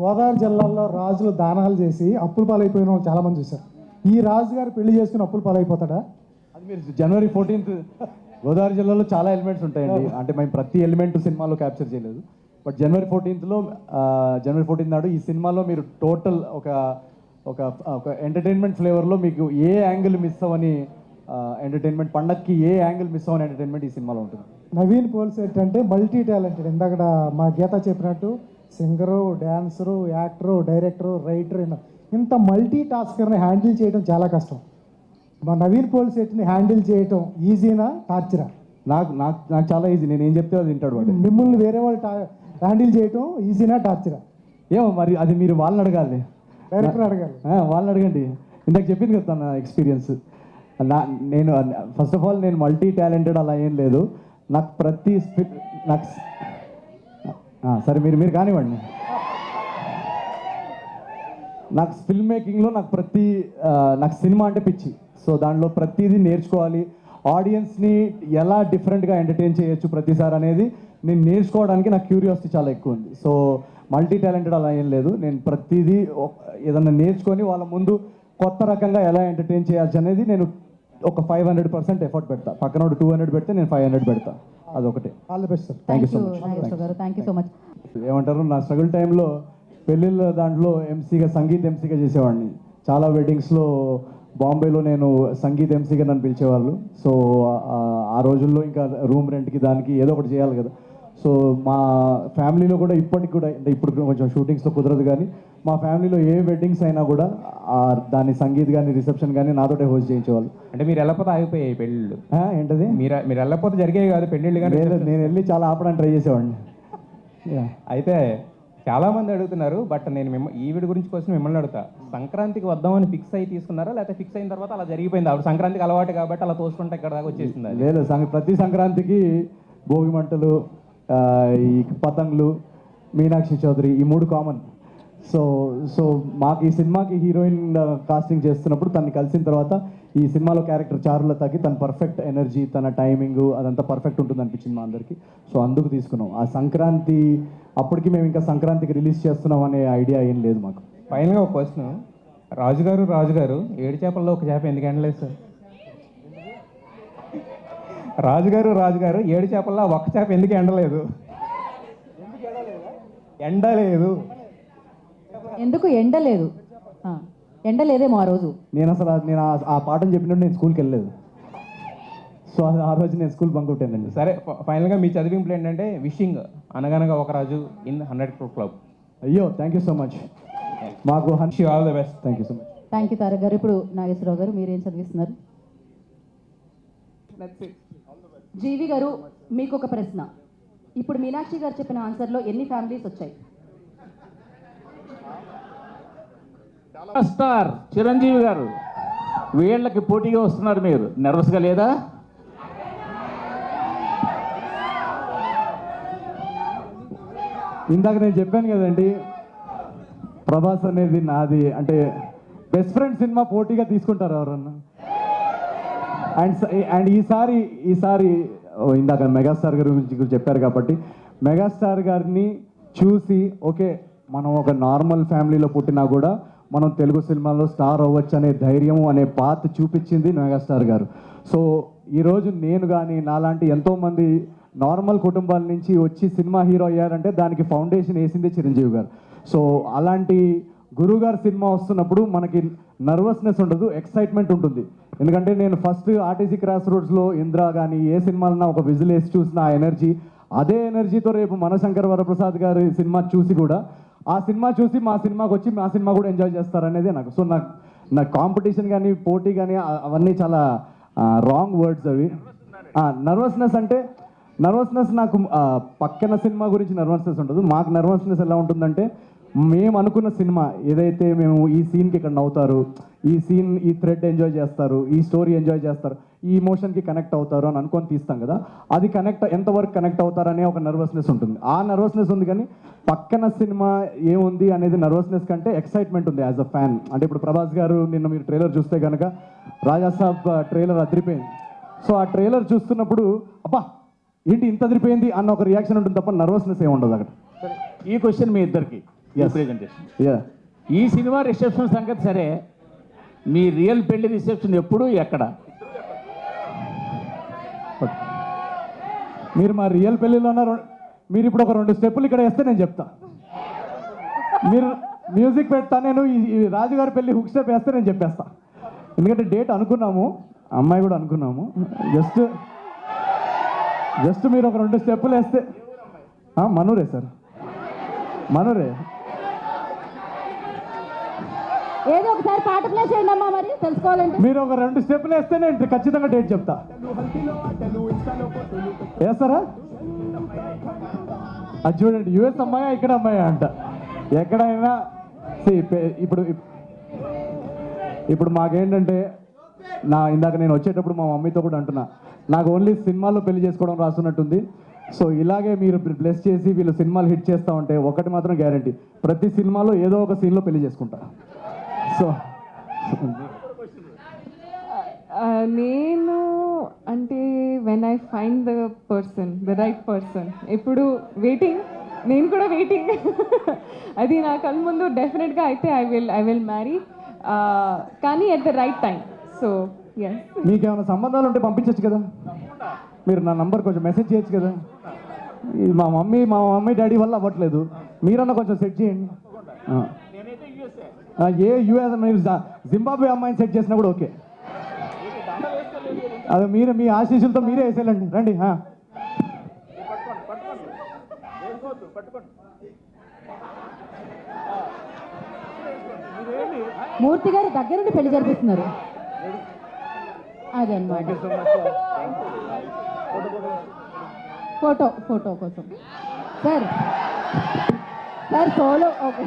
గోదావరి జిల్లాలో రాజులు దానాలు చేసి అప్పుల పాలైపోయిన వాళ్ళు చాలామంది చూశారు. ఈ రాజు గారు పెళ్లి చేసుకుని అప్పుల పాలైపోతాడా? అది మీరు జనవరి 14th గోదావరి జిల్లాలో చాలా ఎలిమెంట్స్ ఉంటాయండి. అంటే మేము ప్రతి ఎలిమెంట్ సినిమాలో క్యాప్చర్ చేయలేదు. బట్ జనవరి 14th నాడు ఈ సినిమాలో మీరు టోటల్ ఒక ఒక ఒక ఎంటర్టైన్మెంట్ ఫ్లేవర్లో మీకు ఏ యాంగిల్ మిస్ అవ్వని ఎంటర్టైన్మెంట్, పండక్కి ఏ యాంగిల్ మిస్ అవ్వని ఎంటర్టైన్మెంట్ ఈ సినిమాలో ఉంటుంది. నవీన్ పోల్సేట్ అంటే మల్టీ టాలెంటెడ్. ఇందాక మా గీత చెప్పినట్టు singer, dancer, actor, director, writer, ఇంత మల్టీ టాస్కర్ని హ్యాండిల్ చేయడం చాలా కష్టం. మా నవీన్ పోల్సేట్ని హ్యాండిల్ చేయటం ఈజీనా, టార్చరా? నాకు నాకు నాకు చాలా ఈజీ. నేను ఏం చెప్తే అది వింటాడు వాడు. మిమ్మల్ని వేరే వాళ్ళు హ్యాండిల్ చేయటం ఈజీనా, టార్చరా? ఏమో మరి అది మీరు వాళ్ళని అడగాలి, డైరెక్టర్ అడగాలి. వాళ్ళని అడగండి. ఇందాక చెప్పింది కదా తన ఎక్స్పీరియన్స్. నేను ఫస్ట్ ఆఫ్ ఆల్ నేను మల్టీ టాలెంటెడ్ అలా ఏం లేదు. నాకు ప్రతి నాకు సరే మీరు కానివ్వండి. నాకు ఫిల్మ్ మేకింగ్లో నాకు సినిమా అంటే పిచ్చి. సో దాంట్లో ప్రతిదీ నేర్చుకోవాలి. ఆడియన్స్ని ఎలా డిఫరెంట్గా ఎంటర్టైన్ చేయొచ్చు ప్రతిసారి అనేది నేను నేర్చుకోవడానికి నాకు క్యూరియాసిటీ చాలా ఎక్కువ ఉంది. సో మల్టీ టాలెంటెడ్ అలా ఏం లేదు. నేను ప్రతిదీ ఏదన్నా నేర్చుకొని వాళ్ళ ముందు కొత్త రకంగా ఎలా ఎంటర్టైన్ చేయొచ్చు అనేది నేను ఒక 500% ఎఫర్ట్ పెడతా. పక్కన 200 పెడితే నేను 500 పెడతా. అదొకటే. All the best sir. Thank you so much. ఏమంటారు, నా స్ట్రగుల్ టైంలో పెళ్ళిళ్ళ దాంట్లో సంగీత్ ఎంసీగా చేసేవాడిని. చాలా వెడ్డింగ్స్లో బాంబేలో నేను సంగీత్ ఎంసీగా నన్ను పిలిచేవాళ్ళు. సో ఆ రోజుల్లో ఇంకా రూమ్ రెంట్కి దానికి ఏదో ఒకటి చేయాలి కదా. సో మా ఫ్యామిలీలో కూడా ఇప్పటికి కూడా, అంటే ఇప్పుడు కొంచెం షూటింగ్స్లో కుదరదు కానీ మా ఫ్యామిలీలో ఏ వెడ్డింగ్స్ అయినా కూడా దాని సంగీత్ కానీ రిసెప్షన్ కానీ నాతోటే హోస్ట్ చేయించేవాళ్ళు. అంటే మీరు వెళ్ళకపోతే ఆగిపోయాయి పెళ్ళిళ్ళు? ఏంటది? మీరు వెళ్ళకపోతే జరిగేవి కాదు పెళ్ళిళ్ళు కానీ? నేను వెళ్ళి చాలా ఆపడానికి ట్రై చేసేవాడిని. అయితే చాలామంది అడుగుతున్నారు, బట్ నేను ఈవిడ గురించి కోసం మిమ్మల్ని అడుగుతా. సంక్రాంతికి వద్దామని ఫిక్స్ అయ్యి తీసుకున్నారా, లేకపోతే ఫిక్స్ అయిన తర్వాత అలా జరిగిపోయింది? ఆవిడ సంక్రాంతికి అలవాటు కాబట్టి అలా తోసుకుంటే ఇక్కడ దాకా వచ్చేసింది? లేదు, ప్రతి సంక్రాంతికి భోగి మంటలు, ఈ పతంగులు, మీనాక్షి చౌదరి, ఈ 3 కామన్. సో మాకు ఈ సినిమాకి హీరోయిన్ కాస్టింగ్ చేస్తున్నప్పుడు తనని కలిసిన తర్వాత ఈ సినిమాలో క్యారెక్టర్ చారులతకి తన పర్ఫెక్ట్ ఎనర్జీ, తన టైమింగ్ అదంతా పర్ఫెక్ట్ ఉంటుంది అనిపించింది మా అందరికీ. సో అందుకు తీసుకున్నాం. ఆ సంక్రాంతి అప్పటికి మేము ఇంకా సంక్రాంతికి రిలీజ్ చేస్తున్నాం అనే ఐడియా ఏం లేదు మాకు. ఫైనల్గా ఒక క్వశ్చన్, రాజుగారు 7 చేపల్లో ఒక చేప ఎందుకు ఎండలేదు సార్? రాజుగారు 7 చేపల్లో ఒక్క చేప ఎందుకు ఎండలేదు? ఎందుకు ఎండలేదు? ఎండలేదేమో ఆ రోజు. నేను ఆ పాఠం చెప్పినట్టు నేను స్కూల్కి వెళ్ళలేదు. సో ఆ రోజు నేను స్కూల్ బంక్ కొట్టానండి. సరే, ఫైనల్గా మీ చదివింపులు ఏంటంటే విషింగ్ అనగనగా ఒక రాజు ఇన్ 100 crore క్లబ్. అయ్యో, థ్యాంక్ యూ సో మచ్. మాకు all the best. Thank you so much. Thank you Tarak గారు. ఇప్పుడు నాగేశ్వరరావు గారు, మీరేం చదివిస్తున్నారు? జీవి గారు, మీకు ఒక ప్రశ్న. ఇప్పుడు మీనాక్షి గారు చెప్పిన ఆన్సర్లో ఎన్ని ఫ్యామిలీస్ వచ్చాయి? స్టార్ చిరంజీవి గారు వీళ్ళకి పోటీగా వస్తున్నారు. మీరు నర్వస్గా లేదా? ఇందాక నేను చెప్పాను కదండి, ప్రభాస్ అనేది నాది అంటే బెస్ట్ ఫ్రెండ్ సినిమా పోటీగా తీసుకుంటారు ఎవరన్నా. అండ్ ఈసారి ఇందాక మెగాస్టార్ గారి గురించి చెప్పారు కాబట్టి మెగాస్టార్ గారిని చూసి ఓకే, మనం ఒక నార్మల్ ఫ్యామిలీలో పుట్టినా కూడా మనం తెలుగు సినిమాలో స్టార్ అవ్వచ్చు అనే ధైర్యము, అనే పాత్ చూపించింది మెగాస్టార్ గారు. సో ఈరోజు నేను కానీ నాలాంటి ఎంతోమంది నార్మల్ కుటుంబాల నుంచి వచ్చి సినిమా హీరో అయ్యారంటే దానికి ఫౌండేషన్ వేసింది చిరంజీవి గారు. సో అలాంటి గురుగారు సినిమా వస్తున్నప్పుడు మనకి నర్వస్నెస్ ఉండదు, ఎక్సైట్మెంట్ ఉంటుంది. ఎందుకంటే నేను ఫస్ట్ ఆర్టీసీ క్రాస్ రోడ్స్లో ఇంద్రా కానీ ఏ సినిమాలన్నా ఒక విజిల్ వేసి చూసిన ఆ ఎనర్జీ, అదే ఎనర్జీతో రేపు మనశంకర్ వరప్రసాద్ గారి సినిమా చూసి కూడా ఆ సినిమా చూసి మా సినిమాకి వచ్చి మా సినిమా కూడా ఎంజాయ్ చేస్తారనేది నాకు. సో నాకు కాంపిటీషన్ కానీ పోటీ కానీ అవన్నీ చాలా రాంగ్ వర్డ్స్ అవి. నర్వస్నెస్ నాకు పక్కన సినిమా గురించి నర్వస్నెస్ ఉండదు. మాకు నర్వస్నెస్ ఎలా ఉంటుందంటే, మేము అనుకున్న సినిమా ఏదైతే మేము ఈ సీన్కి ఇక్కడ నవ్వుతారు, ఈ థ్రెడ్ ఎంజాయ్ చేస్తారు, ఈ స్టోరీ ఎంజాయ్ చేస్తారు, ఈ ఇమోషన్కి కనెక్ట్ అవుతారు అని అనుకొని తీస్తాం కదా, అది ఎంతవరకు కనెక్ట్ అవుతారనే ఒక నర్వస్నెస్ ఉంటుంది. ఆ నర్వస్నెస్ ఉంది. కానీ పక్కన సినిమా ఏముంది అనేది నర్వస్నెస్ కంటే ఎక్సైట్మెంట్ ఉంది యాజ్ అ ఫ్యాన్. అంటే ఇప్పుడు ప్రభాస్ గారు నిన్న మీరు ట్రైలర్ చూస్తే కనుక రాజాసాబ్ ట్రైలర్ అదిరిపోయింది. సో ఆ ట్రైలర్ చూస్తున్నప్పుడు అబ్బా ఏంటి ఇంత అదిరిపోయింది అన్న ఒక రియాక్షన్ ఉంటుంది తప్ప నర్వస్నెస్ ఏమి ఉండదు అక్కడ. ఈ క్వశ్చన్ మీ ఇద్దరికి, రిప్రజెంటేషన్. యా ఈ సినిమా రిసెప్షన్ సంగతి సరే, మీ రియల్ పెళ్లి రిసెప్షన్ ఎప్పుడు ఎక్కడ? మీరు మా రియల్ పెళ్ళిలో మీరు ఇప్పుడు ఒక 2 స్టెప్పులు ఇక్కడ వేస్తే నేను చెప్తా. మీరు మ్యూజిక్ పెడతా, నేను ఈ రాజుగారి పెళ్ళి హుక్ స్టెప్ వేస్తే నేను చెప్పేస్తా. ఎందుకంటే డేట్ అనుకున్నాము, అమ్మాయి కూడా అనుకున్నాము. జస్ట్ మీరు ఒక 2 స్టెప్పులు వేస్తే. మనూరే సార్, మనూరే. ఏదో ఒకసారి పాట ప్లే చేయండి అమ్మా, మరి తెలుసుకోవాలంటే. మీరు ఒక 2 స్టెప్పులు వేస్తే నేను ఖచ్చితంగా డేట్ చెప్తా. వేస్తారా? అది చూడండి, యుఎస్ అమ్మాయా ఇక్కడ అమ్మాయా అంట. ఎక్కడైనా ఇప్పుడు మాకేంటంటే, ఇందాక నేను వచ్చేటప్పుడు మా మమ్మీతో కూడా అంటున్నా, నాకు ఓన్లీ సినిమాల్లో పెళ్లి చేసుకోవడం రాస్తున్నట్టుంది. సో ఇలాగే మీరు బ్లెస్ చేసి వీళ్ళు సినిమాలు హిట్ చేస్తూ ఉంటే ఒకటి మాత్రం గ్యారంటీ, ప్రతి సినిమాలో ఏదో ఒక సీన్లో పెళ్లి చేసుకుంటా. సో నేను అంటే when I find the right person, ఎప్పుడు వెయిటింగ్, నేను కూడా వెయిటింగ్. అది నా కళ్ళ ముందు డెఫినెట్గా అయితే ఐ విల్ మ్యారీ, కానీ at the right time. So yes. మీకేమైనా సంబంధాలు ఉంటే పంపించచ్చు కదా, మీరు నా నంబర్ కొంచెం మెసేజ్ చేయొచ్చు కదా. మా మమ్మీ డాడీ వల్ల అవ్వట్లేదు, మీరన్నా కొంచెం సెట్ చేయండి. యూఎస్ మీరు జింబాబ్వే అమ్మాయిని సెట్ చేసినా కూడా ఓకే. అది మీరు మీ ఆశీస్సులతో మీరే వేసేయాలండి. రండి. మూర్తి గారు దగ్గరుండి పెళ్లి జరిపిస్తున్నారు. అదన్నమాట. ఫోటో కోసం సార్ సోలో. ఓకే.